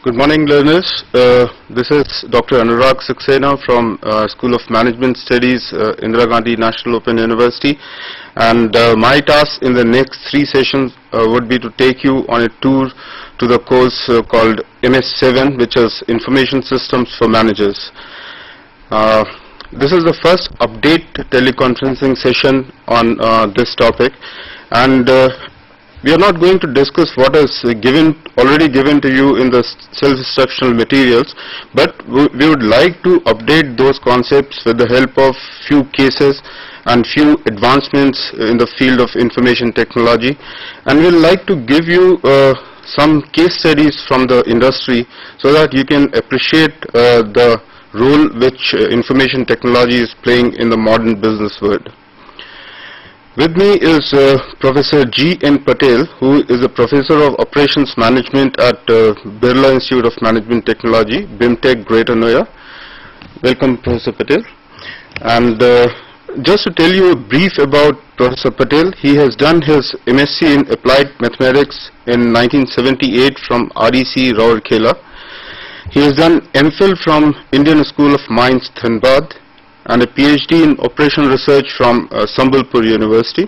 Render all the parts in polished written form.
Good morning, learners. This is Dr. Anurag Saxena from School of Management Studies, Indira Gandhi National Open University. And my task in the next 3 sessions would be to take you on a tour to the course called MS7, which is Information Systems for Managers. This is the first update teleconferencing session on this topic, and we are not going to discuss what is already given to you in the self-instructional materials, but we would like to update those concepts with the help of few cases and few advancements in the field of information technology, and we would like to give you some case studies from the industry so that you can appreciate the role which information technology is playing in the modern business world. With me is Professor G. N. Patel, who is a Professor of Operations Management at Birla Institute of Management Technology, BIMTech, Greater Noida. Welcome, Professor Patel. And just to tell you a brief about Professor Patel, he has done his MSc in Applied Mathematics in 1978 from REC, Rourkela. He has done MPhil from Indian School of Mines, Dhanbad, and a PhD in Operational Research from Sambalpur University.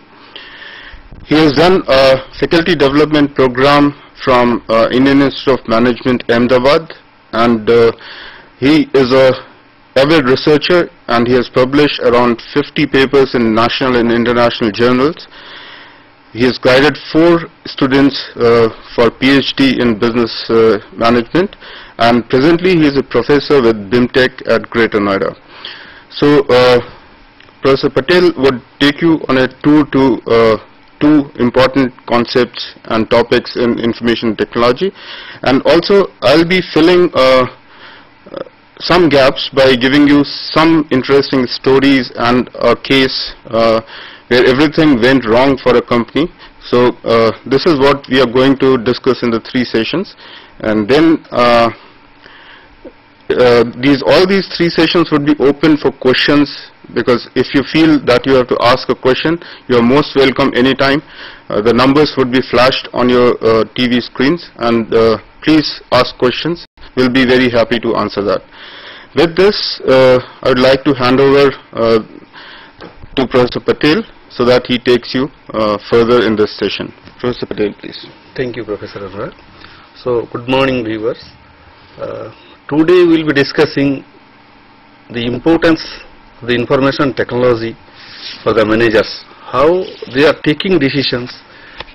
He has done a faculty development program from Indian Institute of Management, Ahmedabad, and he is an avid researcher, and he has published around 50 papers in national and international journals. He has guided 4 students for PhD in business management, and presently he is a professor with BIMTech at Greater Noida. So, Professor Patel would take you on a tour to 2 important concepts and topics in information technology, and also I'll be filling some gaps by giving you some interesting stories and a case where everything went wrong for a company. So, this is what we are going to discuss in the 3 sessions, and then all these 3 sessions would be open for questions, because if you feel that you have to ask a question, you are most welcome anytime. The numbers would be flashed on your TV screens, and please ask questions. We'll be very happy to answer that. With this, I would like to hand over to Professor Patel so that he takes you further in this session. Professor Patel, please. Thank you, Professor Anurag. So, good morning, viewers. Today we will be discussing the importance of the information technology for the managers, how they are taking decisions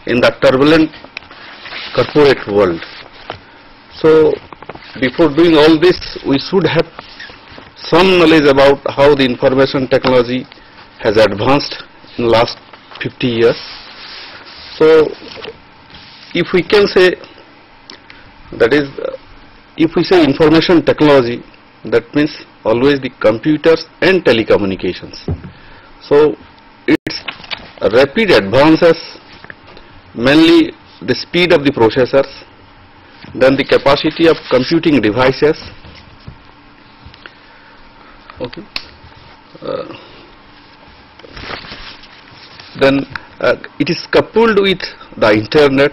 in the turbulent corporate world. So, before doing all this, we should have some knowledge about how the information technology has advanced in the last 50 years. So, if we can say, that is, if we say information technology, that means always the computers and telecommunications. So, its rapid advances, mainly the speed of the processors, then the capacity of computing devices. Okay. Then it is coupled with the internet,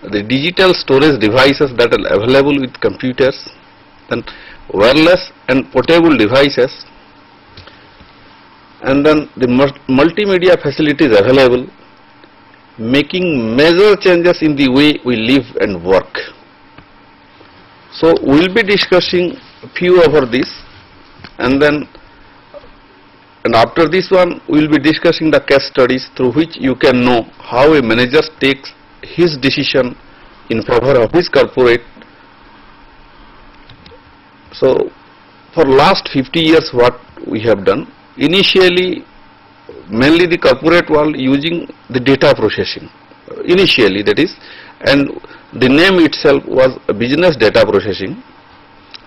the digital storage devices that are available with computers, then wireless and portable devices, and then the multimedia facilities available, making major changes in the way we live and work. So, we will be discussing a few over this, and after this one we will be discussing the case studies through which you can know how a manager takes his decision in favor of his corporate. So, for last 50 years what we have done, initially mainly the corporate world using the data processing, initially, that is, and the name itself was business data processing.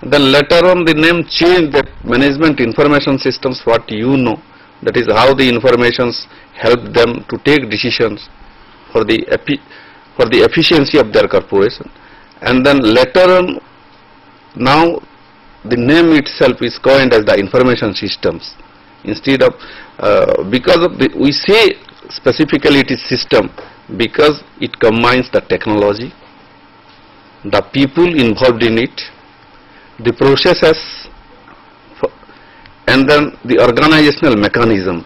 Then later on the name changed, that management information systems, what you know, that is how the informations help them to take decisions for the efficiency of their corporation. And then later on, now the name itself is coined as the information systems, instead of because of we say specifically it is system because it combines the technology, the people involved in it, the processes, and then the organizational mechanism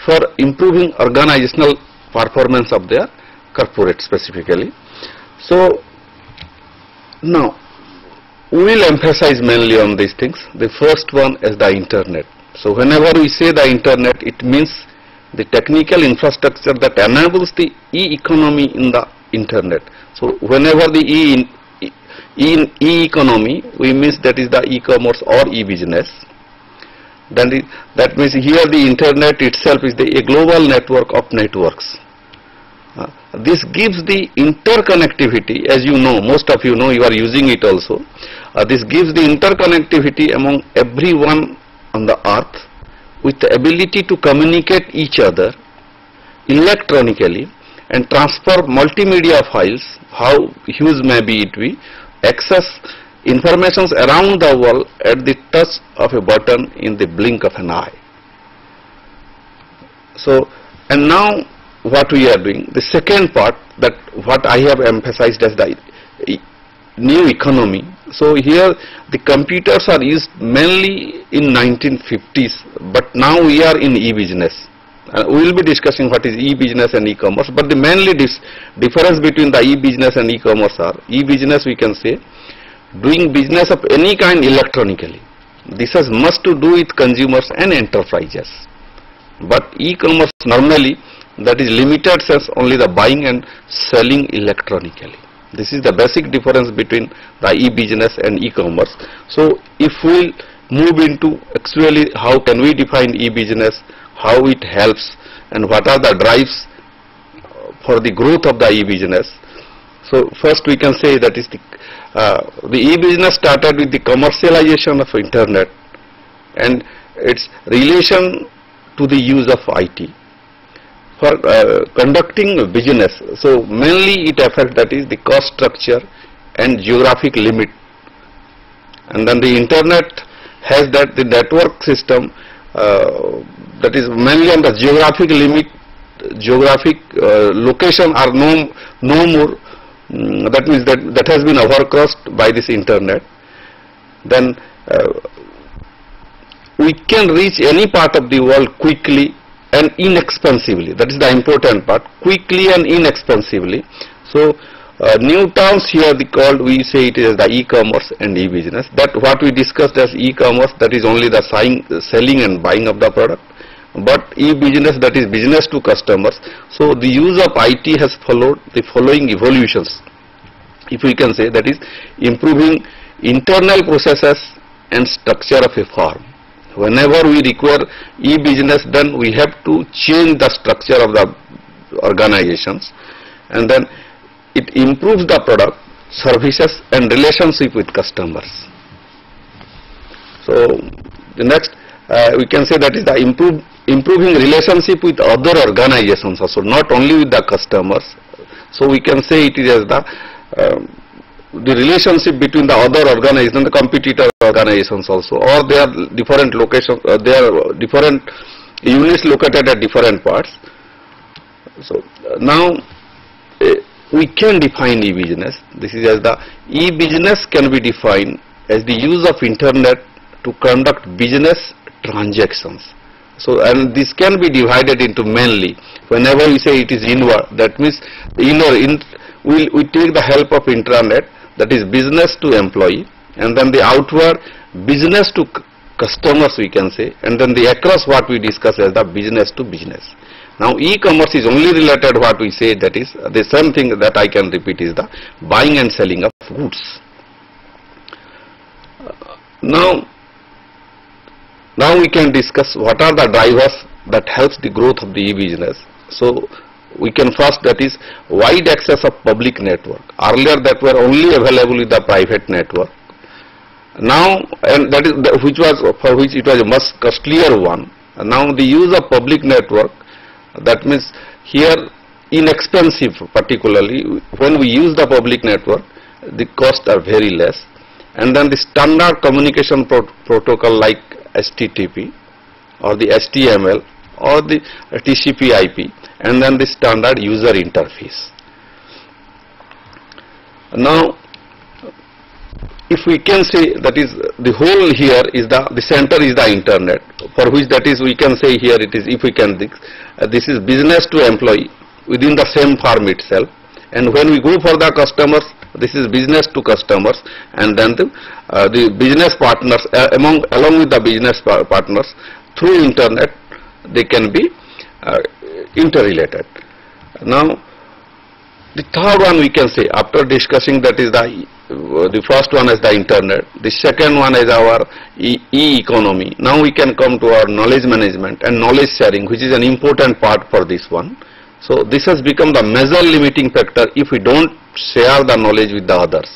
for improving organizational performance of their corporate specifically. So now we will emphasize mainly on these things. The first one is the internet. So whenever we say the internet, it means the technical infrastructure that enables the e-economy in the internet. So whenever the e-economy, we means that is the e-commerce or e-business. Then that means here the internet itself is a global network of networks. This gives the interconnectivity, as you know, most of you know, you are using it also. This gives the interconnectivity among everyone on the earth with the ability to communicate each other electronically and transfer multimedia files, how huge may be it be, access informations around the world at the touch of a button in the blink of an eye. So, and now what we are doing, the second part, that what I have emphasized as the new economy. So here the computers are used mainly in 1950s, but now we are in e-business. We will be discussing what is e-business and e-commerce, but the mainly difference between the e-business and e-commerce are, e-business we can say doing business of any kind electronically. This has much to do with consumers and enterprises. But e-commerce normally, that is limited sense only the buying and selling electronically. This is the basic difference between the e-business and e-commerce. So if we move into actually how can we define e-business, how it helps, and what are the drives for the growth of the e-business. So first we can say that is the e-business started with the commercialization of internet and its relation to the use of IT for conducting business. So mainly it affects, that is the cost structure and geographic limit, and then the internet has that the network system that is mainly on the geographic limit, geographic location are no more. That means that has been overcrossed by this internet. Then we can reach any part of the world quickly and inexpensively. That is the important part, quickly and inexpensively. So new terms here we say it is the e-commerce and e-business. That what we discussed as e-commerce, that is only the selling and buying of the product, but e-business, that is business to customers. So the use of IT has followed the following evolutions, if we can say, that is improving internal processes and structure of a firm. Whenever we require e-business, then we have to change the structure of the organizations, and then it improves the product, services and relationship with customers. So the next we can say that is the improving relationship with other organizations also, not only with the customers. So we can say it is as the relationship between the other organizations and the competitor organizations also, or they are different locations, they are different units located at different parts. So now we can define e-business. This is as the e-business can be defined as the use of internet to conduct business transactions. So, and this can be divided into mainly, whenever we say it is inward, that means we take the help of intranet, that is business to employee, and then the outward business to customers we can say, and then the across what we discuss as the business to business. Now e-commerce is only related what we say, that is the same thing that I can repeat is the buying and selling of goods. Now we can discuss what are the drivers that helps the growth of the e-business. So we can first, that is wide access of public network. Earlier that were only available with the private network. Now, and that is which was for which it was a much costlier one. And now the use of public network, that means here inexpensive, particularly when we use the public network, the costs are very less. And then the standard communication protocol like HTTP or the HTML or the TCP/IP, and then the standard user interface. Now if we can say that is the whole here is the center is the internet, for which that is we can say here it is, if we can this is business to employee within the same firm itself, and when we go for the customers, this is business to customers, and then the business partners along with the business partners through internet they can be interrelated. Now the third one we can say, after discussing that is the first one is the internet, the second one is our e-economy. Now we can come to our knowledge management and knowledge sharing, which is an important part for this one. So this has become the major limiting factor if we don't share the knowledge with the others.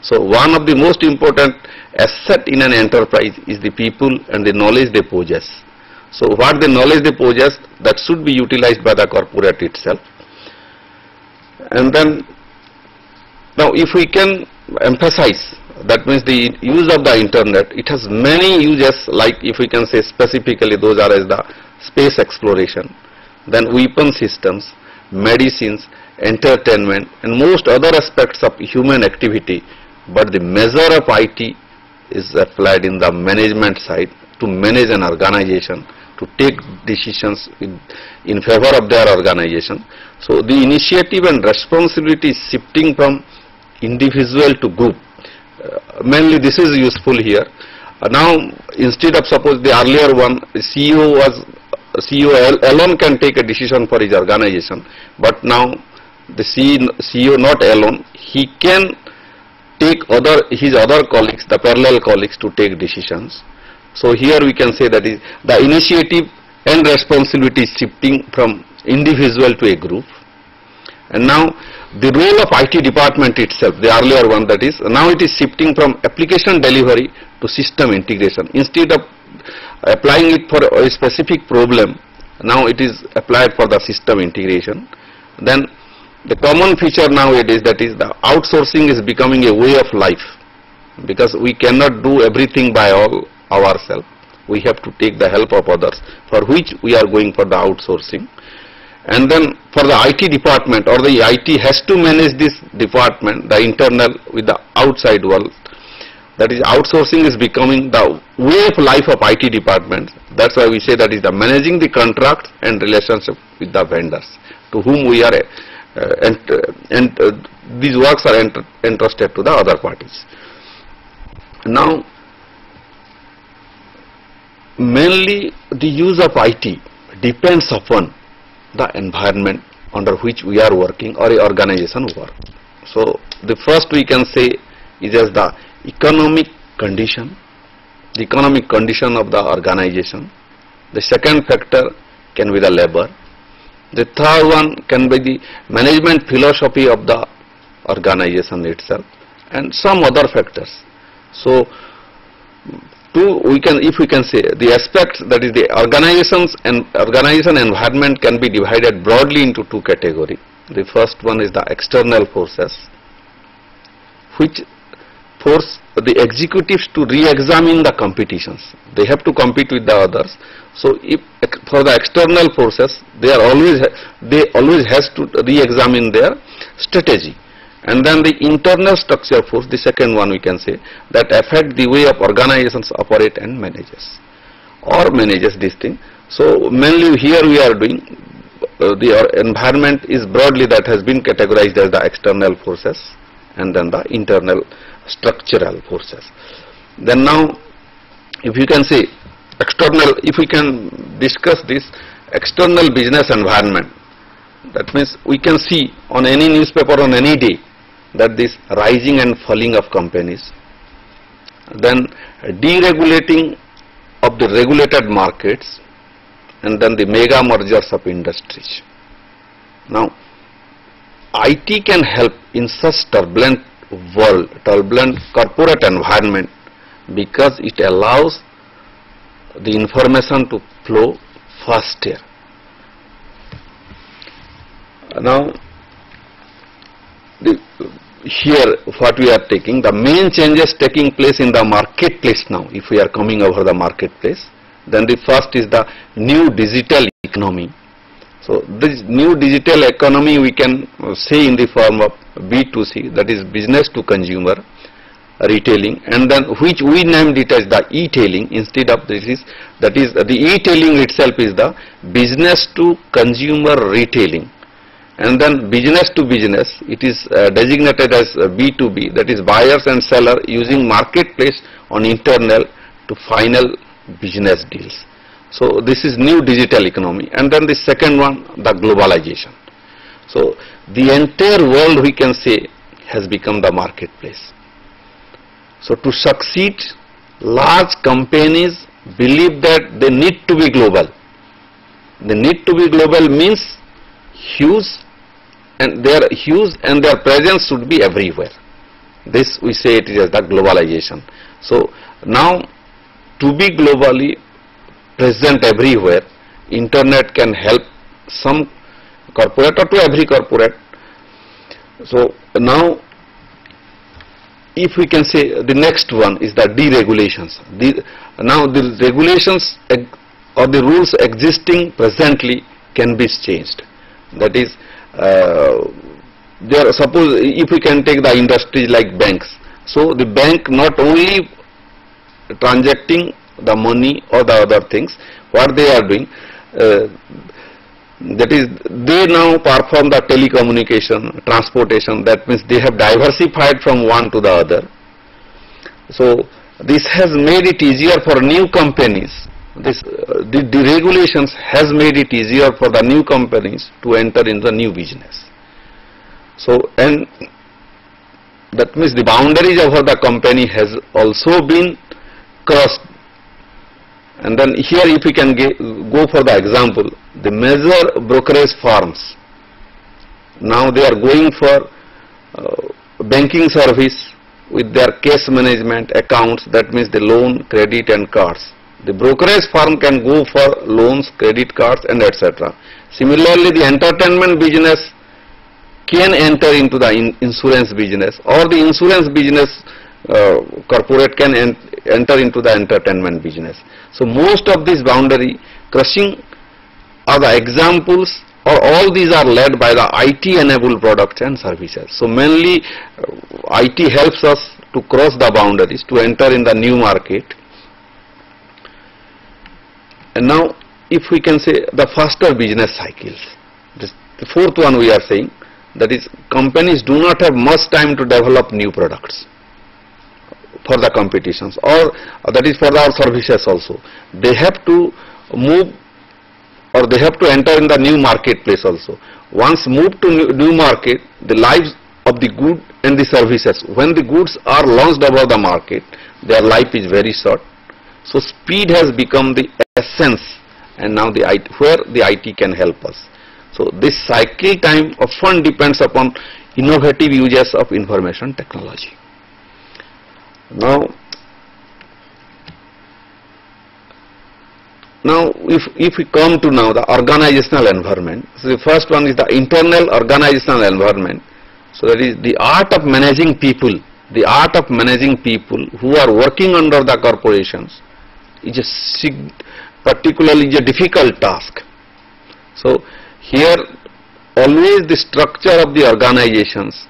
So one of the most important asset in an enterprise is the people and the knowledge they possess. So what the knowledge they possess, that should be utilized by the corporate itself. And then now if we can emphasize, that means the use of the internet, it has many uses, like if we can say specifically those are as the space exploration, then weapon systems, medicines, entertainment and most other aspects of human activity, but the measure of IT is applied in the management side to manage an organization, to take decisions in favor of their organization. So the initiative and responsibility is shifting from individual to group. Mainly this is useful here. Now instead of suppose the earlier one, CEO alone can take a decision for his organization, but now the CEO not alone, he can take his other colleagues, the parallel colleagues, to take decisions. So here we can say that is the initiative and responsibility is shifting from individual to a group. And now the role of IT department itself, the earlier one, that is now it is shifting from application delivery to system integration. Instead of applying it for a specific problem, now it is applied for the system integration. Then the common feature nowadays, that is the outsourcing is becoming a way of life, because we cannot do everything by ourselves. We have to take the help of others, for which we are going for the outsourcing. And then for the IT department, or the IT has to manage this department, the internal with the outside world. That is, outsourcing is becoming the way of life of IT departments. That's why we say that is the managing the contracts and relationship with the vendors to whom we are these works are entrusted to the other parties. Now mainly the use of IT depends upon the environment under which we are working or a organization work. So the first we can say is as the economic condition of the organization. The second factor can be the labor. The third one can be the management philosophy of the organization itself, and some other factors. So if we can say the aspects, that is the organization environment can be divided broadly into two categories. The first one is the external forces, which force the executives to re-examine the competitions. They have to compete with the others. So if for the external forces, they always has to re-examine their strategy. And then the internal structure force, the second one we can say, that affect the way of organizations operate and manages this thing. So mainly here we are doing the environment is broadly that has been categorized as the external forces and then the internal structural forces. Then now if you can say external, if we can discuss this external business environment, that means we can see on any newspaper on any day that this rising and falling of companies, then deregulating of the regulated markets, and then the mega mergers of industries. Now IT can help in such turbulent world, turbulent corporate environment, because it allows the information to flow faster. Now here what we are taking, the main changes taking place in the marketplace now, if we are coming over the marketplace, then the first is the new digital economy. So this new digital economy we can say in the form of B2C, that is business to consumer. retailing, and then which we named it as the e-tailing instead of this is, that is the e-tailing itself is the business to consumer retailing, and then business to business it is designated as B2B, that is buyers and seller using marketplace on internal to final business deals. So this is new digital economy. And then the second one, the globalization. So the entire world, we can say, has become the marketplace. So to succeed, large companies believe that they need to be global. They need to be global means huge, and their presence should be everywhere. This we say it is the globalization. So now to be globally present everywhere, internet can help some corporate or to every corporate. So now if we can say the next one is the deregulations. Now the regulations or the rules existing presently can be changed. That is, there suppose if we can take the industry like banks. So the bank not only transacting the money or the other things, what they are doing, that is they now perform the telecommunication, transportation, that means they have diversified from one to the other. So this has made it easier for new companies. The regulations has made it easier for the new companies to enter in the new business. So, and that means the boundaries of the company has also been crossed. And then here if we can go for the example, the major brokerage firms, now they are going for banking service with their cash management accounts, that means the loan, credit and cards. The brokerage firm can go for loans, credit cards and etc. Similarly, the entertainment business can enter into the insurance business, or the insurance business corporate can enter into the entertainment business. So most of this boundary crossing are the examples, or all these are led by the IT enabled products and services. So mainly IT helps us to cross the boundaries to enter in the new market. And now if we can say the faster business cycles, the fourth one we are saying, that is companies do not have much time to develop new products for the competitions, or that is for our services also. They have to move, or they have to enter in the new marketplace also. Once moved to new market, the lives of the good and the services, when the goods are launched above the market, their life is very short. So speed has become the essence, and now where the IT can help us. So this cycle time often depends upon innovative uses of information technology. Now if we come to now the organizational environment, so the first one is the internal organizational environment. So that is the art of managing people. The art of managing people who are working under the corporations is particularly a difficult task. So here always the structure of the organizations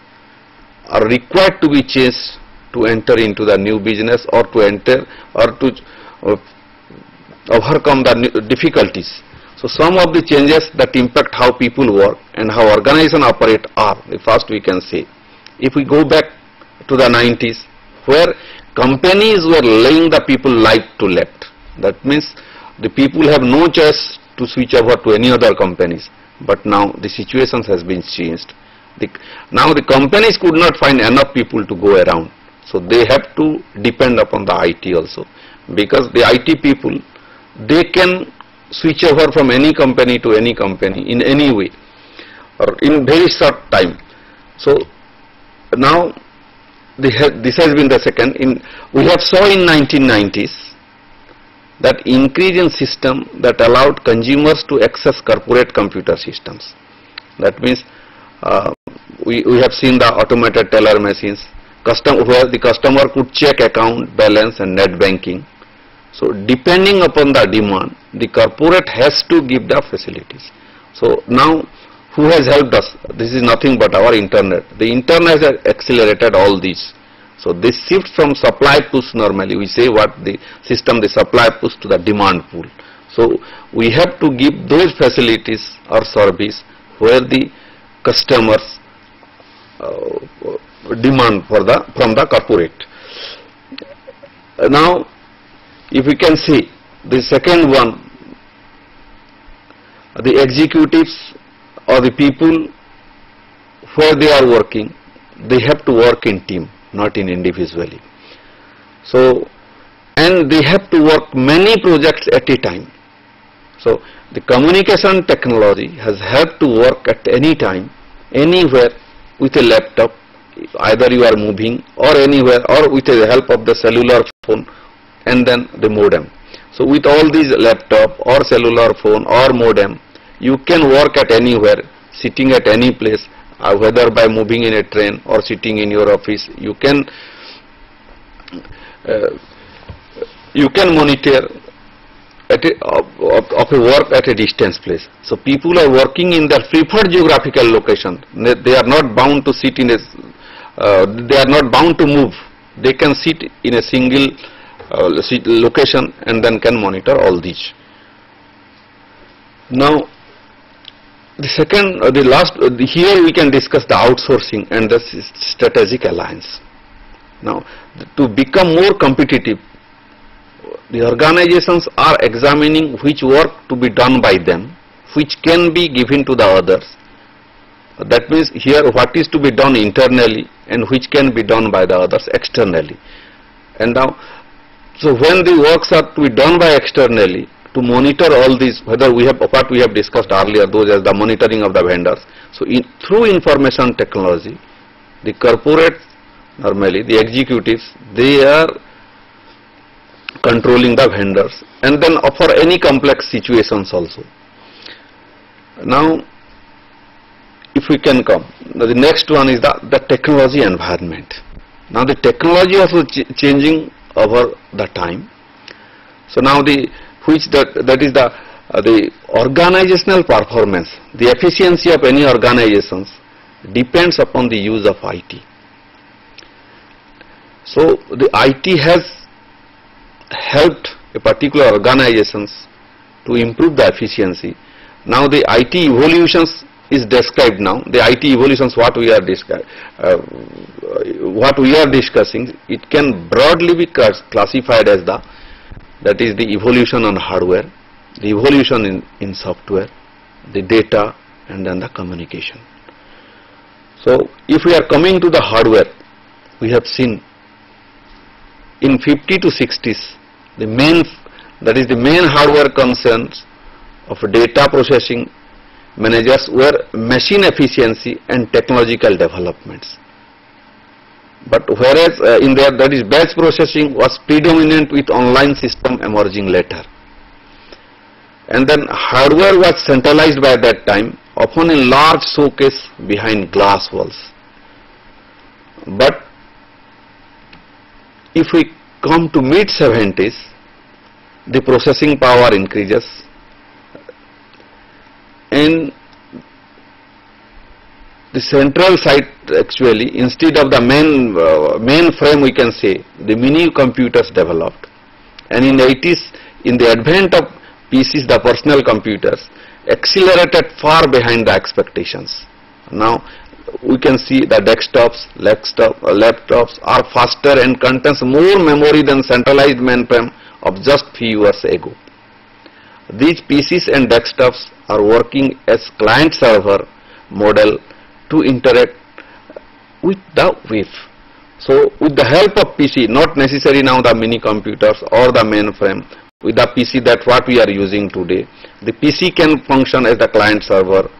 are required to be changed to enter into the new business, or to enter or to overcome the difficulties. So some of the changes that impact how people work and how organizations operate are, the first we can say, if we go back to the 90s, where companies were laying the people life to left. That means the people have no choice to switch over to any other companies. But now the situation has been changed. Now the companies could not find enough people to go around. So they have to depend upon the IT also, because the IT people, they can switch over from any company to any company in any way or in very short time. So now this has been the second. We have saw in 1990s that increase in system that allowed consumers to access corporate computer systems. That means we have seen the automated teller machines, where the customer could check account balance and net banking. So depending upon the demand, the corporate has to give the facilities. So now who has helped us? This is nothing but our internet. The internet has accelerated all these. So this shift from supply push, normally we say what the system, the supply push to the demand pool. So we have to give those facilities or service where the customers demand for from the corporate. Now if we can see the second one, the executives or the people where they are working, they have to work in team, not in individually. So, and they have to work many projects at a time. So the communication technology has helped to work at any time, anywhere with a laptop, either you are moving or anywhere, or with the help of the cellular phone and then the modem. So with all these laptop or cellular phone or modem, you can work at anywhere, sitting at any place, whether by moving in a train or sitting in your office. You can monitor at of a work at a distance place. So people are working in their preferred geographical location. They are not bound to sit in a, they are not bound to move. They can sit in a single location and then can monitor all these. Now the second, the last, here we can discuss the outsourcing and the strategic alliance. Now to become more competitive, the organizations are examining which work to be done by them, which can be given to the others. That means here what is to be done internally and which can be done by the others externally. And now, so when the works are to be done by externally, to monitor all these, whether we have, what we have discussed earlier, those as the monitoring of the vendors. So through information technology, the corporate, normally the executives, they are controlling the vendors and then for any complex situations also. Now if we can come, the next one is the technology environment. Now the technology also changing over the time. So now that is the organizational performance, the efficiency of any organizations depends upon the use of IT. So the IT has helped a particular organizations to improve the efficiency. Now the IT evolutions is described now. The IT evolutions what we are discussing, it can broadly be classified as that is the evolution on hardware, the evolution in software, the data, and then the communication. So if we are coming to the hardware, we have seen in 50 to 60s, the main hardware concerns of data processing managers were machine efficiency and technological developments. But whereas in there, that is batch processing was predominant with online system emerging later. And then hardware was centralized by that time, often in large showcase behind glass walls. But if we come to mid-70s, the processing power increases and the central site actually, instead of the main frame, we can say the mini computers developed. And in 80s, in the advent of PCs, the personal computers accelerated far behind the expectations. Now we can see the desktops, laptops are faster and contains more memory than centralized mainframe of just few years ago. These PCs and desktops are working as client-server model to interact with the web. So with the help of PC, not necessarily now the mini computers or the mainframe, with the PC that what we are using today, the PC can function as the client-server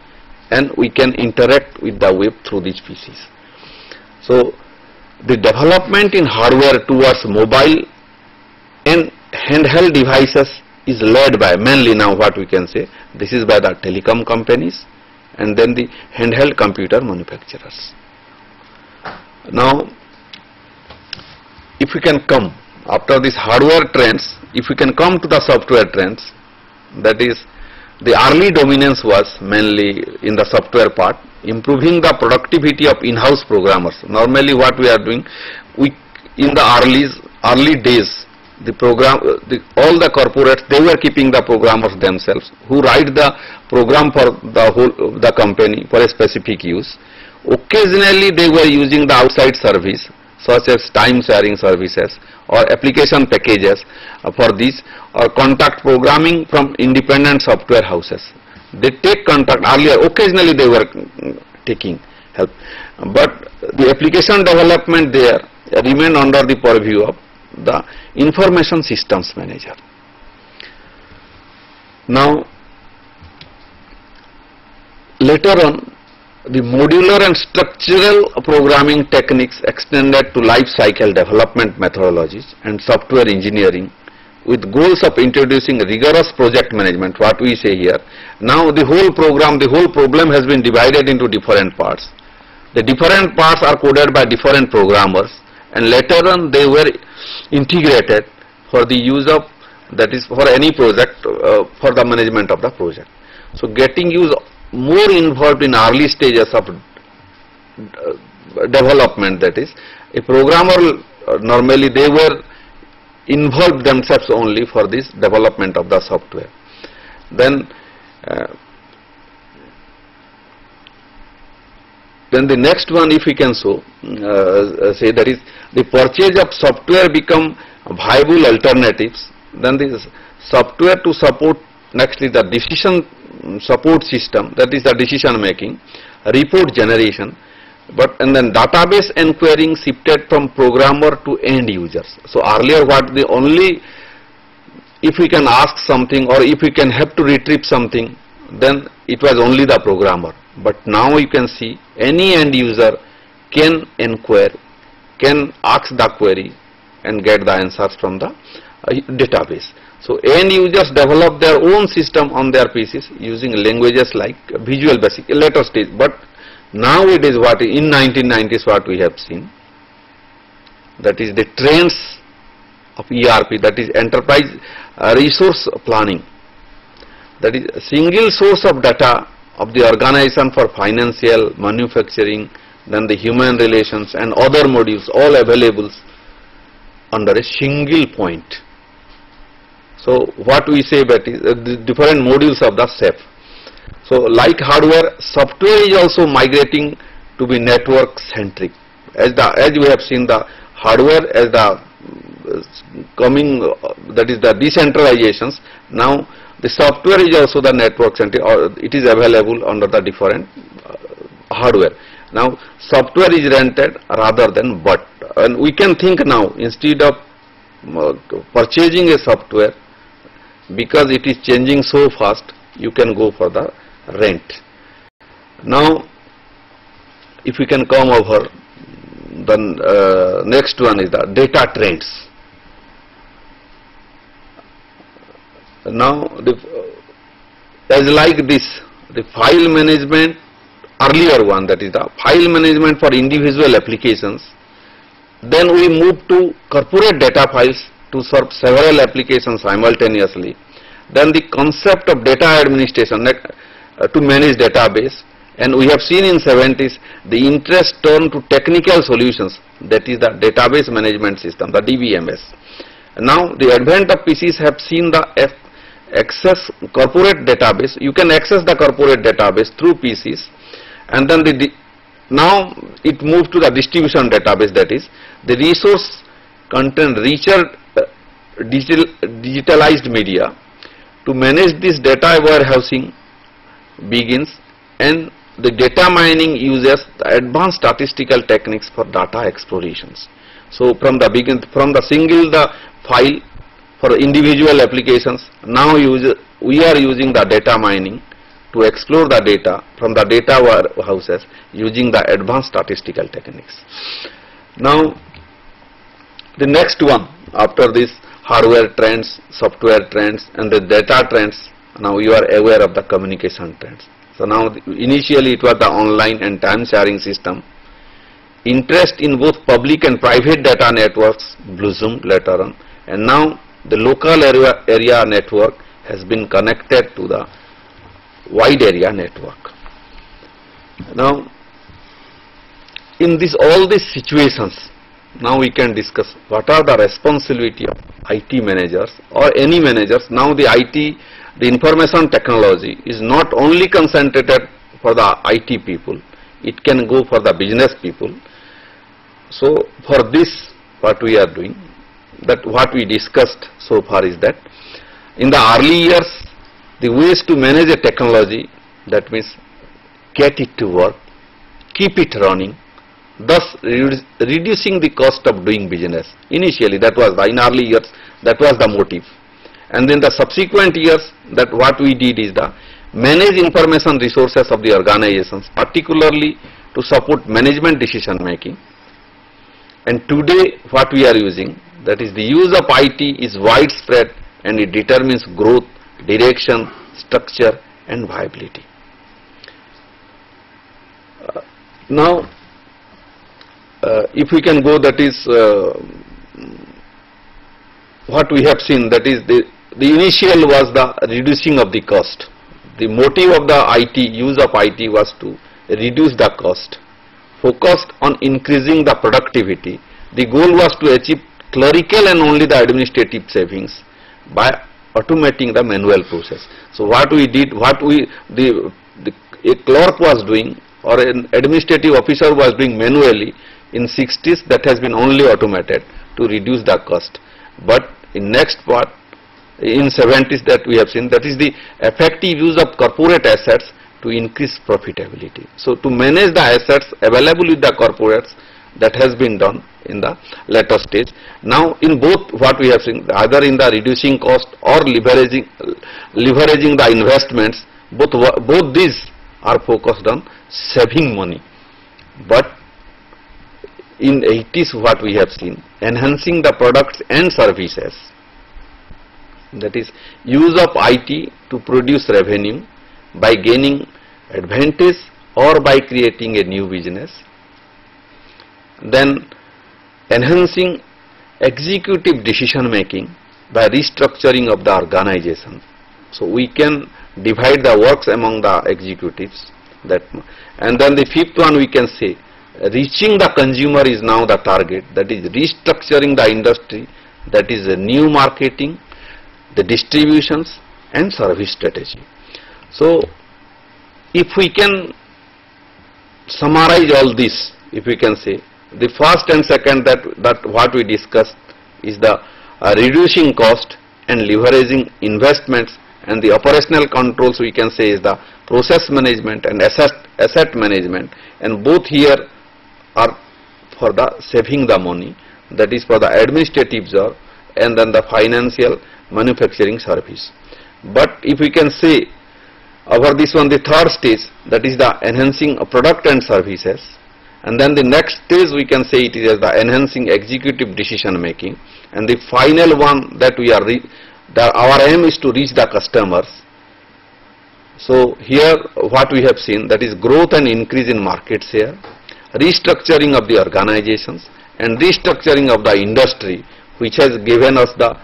and we can interact with the web through these PCs. So the development in hardware towards mobile and handheld devices is led by mainly now what we can say, this is by the telecom companies and then the handheld computer manufacturers. Now if we can come after these hardware trends, if we can come to the software trends, that is the early dominance was mainly in the software part, improving the productivity of in-house programmers. Normally what we are doing, we in the early days, the program, all the corporates, they were keeping the programmers themselves who write the program for the company for a specific use. Occasionally they were using the outside service such as time sharing services or application packages for this, or contact programming from independent software houses. They take contact earlier, occasionally they were taking help, but the application development there remained under the purview of the information systems manager. Now later on, the modular and structural programming techniques extended to life cycle development methodologies and software engineering with goals of introducing rigorous project management, what we say here. Now the whole program, the whole problem has been divided into different parts. The different parts are coded by different programmers, and later on they were integrated for the use of, that is for any project, for the management of the project. So getting use more involved in early stages of development, that is a programmer normally they were involved themselves only for this development of the software. Then the next one, if we can say, that is the purchase of software become viable alternatives. Then this software to support, next is the decision support system, that is the decision making, report generation, and then database enquiring shifted from programmer to end users. So earlier what the only, if we can ask something or if we can have to retrieve something, then it was only the programmer. But now you can see any end user can inquire, can ask the query and get the answers from the database. So end users develop their own system on their PCs using languages like Visual Basic, later stage. But now it is what in 1990s what we have seen, that is the trends of ERP, that is enterprise resource planning, that is a single source of data of the organization for financial, manufacturing, then the human relations and other modules, all available under a single point. So what we say, that is the different modules of the SAP. So like hardware, software is also migrating to be network centric. As we have seen the hardware as the coming, that is the decentralizations. Now the software is also the network centric, or it is available under the different hardware. Now software is rented rather than bought, and we can think now instead of purchasing a software, because it is changing so fast, you can go for the rent. Now if we can come over, then next one is the data trends. Now as like this, the file management, earlier one, that is the file management for individual applications, then we move to corporate data files to serve several applications simultaneously. Then the concept of data administration to manage database, and we have seen in 70s the interest turned to technical solutions, that is the database management system, the DBMS. Now the advent of PCs have seen the access corporate database. You can access the corporate database through PCs, and then now it moved to the distribution database, that is the resource content richer digitalized media. To manage this data warehousing begins, and the data mining uses the advanced statistical techniques for data explorations. So from the single file for individual applications, now we are using the data mining to explore the data from the data warehouses using the advanced statistical techniques. Now the next one after this, hardware trends, software trends and the data trends. Now you are aware of the communication trends. So now initially it was the online and time sharing system. Interest in both public and private data networks blossomed later on, and now the local area network has been connected to the wide area network. Now in all these situations, now we can discuss what are the responsibility of IT managers or any managers. Now the IT, the information technology is not only concentrated for the IT people, it can go for the business people. So for this, what we are doing, that what we discussed so far is that in the early years, the ways to manage a technology, that means get it to work, keep it running, thus reducing the cost of doing business. Initially, that was in early years, that was the motive. And then the subsequent years, that what we did is the manage information resources of the organizations, particularly to support management decision making. And today what we are using, that is the use of IT is widespread and it determines growth, direction, structure and viability. Now if we can go, that is what we have seen, that is the initial was the reducing of the cost. The motive of the IT, use of IT was to reduce the cost, focused on increasing the productivity. The goal was to achieve clerical and only the administrative savings by automating the manual process. So what we did, a clerk was doing or an administrative officer was doing manually, in 60s that has been only automated to reduce the cost. But in next part, in 70s that we have seen, that is the effective use of corporate assets to increase profitability. So to manage the assets available with the corporates, that has been done in the later stage. Now in both what we have seen, either in the reducing cost or leveraging the investments, both these are focused on saving money. But in 80s what we have seen, enhancing the products and services, that is use of IT to produce revenue by gaining advantage or by creating a new business. Then enhancing executive decision making by restructuring of the organization. So we can divide the works among the executives. And then the fifth one we can say, reaching the consumer is now the target, that is restructuring the industry, that is the new marketing, the distributions and service strategy. So if we can summarize all this, if we can say, the first and second that what we discussed is the reducing cost and leveraging investments, and the operational controls we can say is the process management and asset management, and both here are for the saving the money, that is for the administrative job, and then the financial manufacturing service. But if we can say over this one, the third stage, that is the enhancing of product and services, and then the next stage we can say it is as the enhancing executive decision making, and the final one that we are our aim is to reach the customers. So here what we have seen, that is growth and increase in market share, restructuring of the organizations and restructuring of the industry, which has given us the,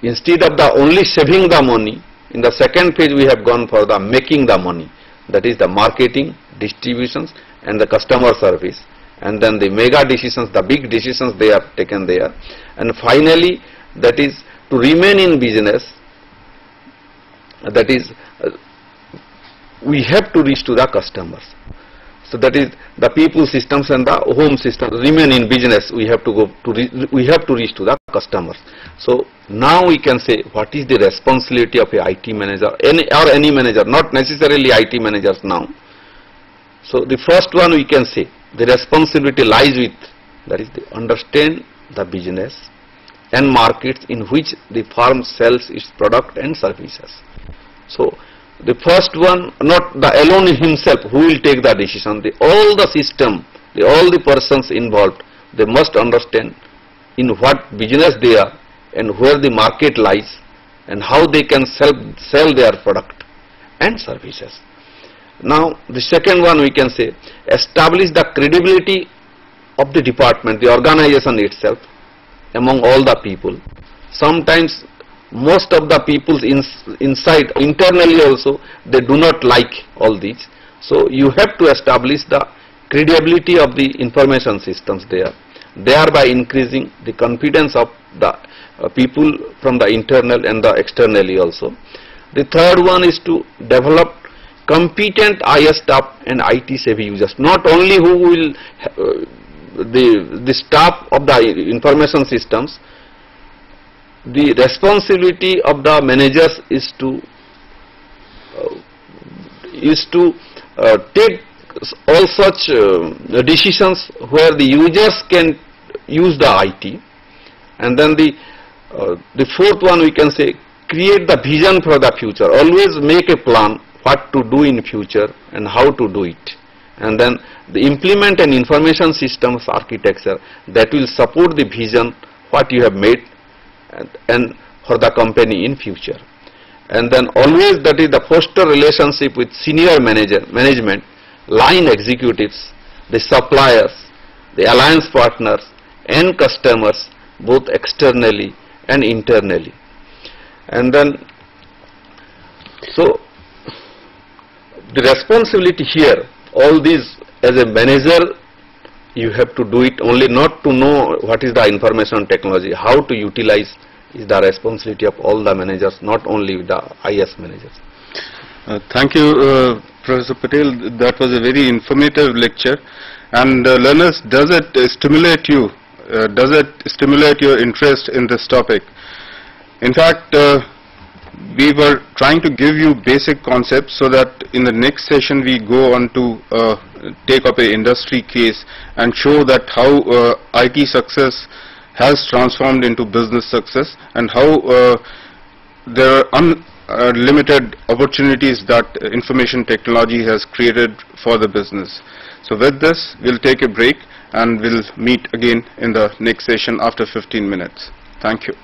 instead of the only saving the money, in the second phase we have gone for the making the money, that is the marketing, distributions and the customer service, and then the mega decisions, the big decisions they are taken there, and finally that is to remain in business, that is we have to reach to the customers. So that is the people systems and the home systems remain in business, we have to go to we have to reach to the customers. So now we can say what is the responsibility of a IT manager, any manager, not necessarily IT managers now. So the first one we can say, the responsibility lies with, that is the understand the business and markets in which the firm sells its product and services. So the first one, not the alone himself who will take the decision, all the system, all the persons involved, they must understand in what business they are and where the market lies and how they can sell their product and services. Now the second one we can say, establish the credibility of the department, the organization itself among all the people. Sometimes most of the people inside, internally also, they do not like all these. So you have to establish the credibility of the information systems there. thereby increasing the confidence of the people from the internal and the externally also. The third one is to develop competent IS staff and IT savvy users, not only who will the staff of the information systems. The responsibility of the managers is to take all such decisions where the users can use the IT. And then the fourth one, we can say, create the vision for the future. Always make a plan what to do in future and how to do it. And then the implement an information systems architecture that will support the vision what you have made and for the company in future. And then always that is the foster relationship with senior management, line executives, the suppliers, the alliance partners and customers, both externally and internally. And then so the responsibility here, all these as a manager you have to do it, only not to know what is the information technology, how to utilize is the responsibility of all the managers, not only the IS managers. Thank you, Professor Patel. That was a very informative lecture. And learners, does it stimulate you? Does it stimulate your interest in this topic? In fact, we were trying to give you basic concepts so that in the next session we go on to take up an industry case and show that how IT success has transformed into business success and how there are unlimited opportunities that information technology has created for the business. So with this, we'll take a break and we'll meet again in the next session after 15 minutes. Thank you.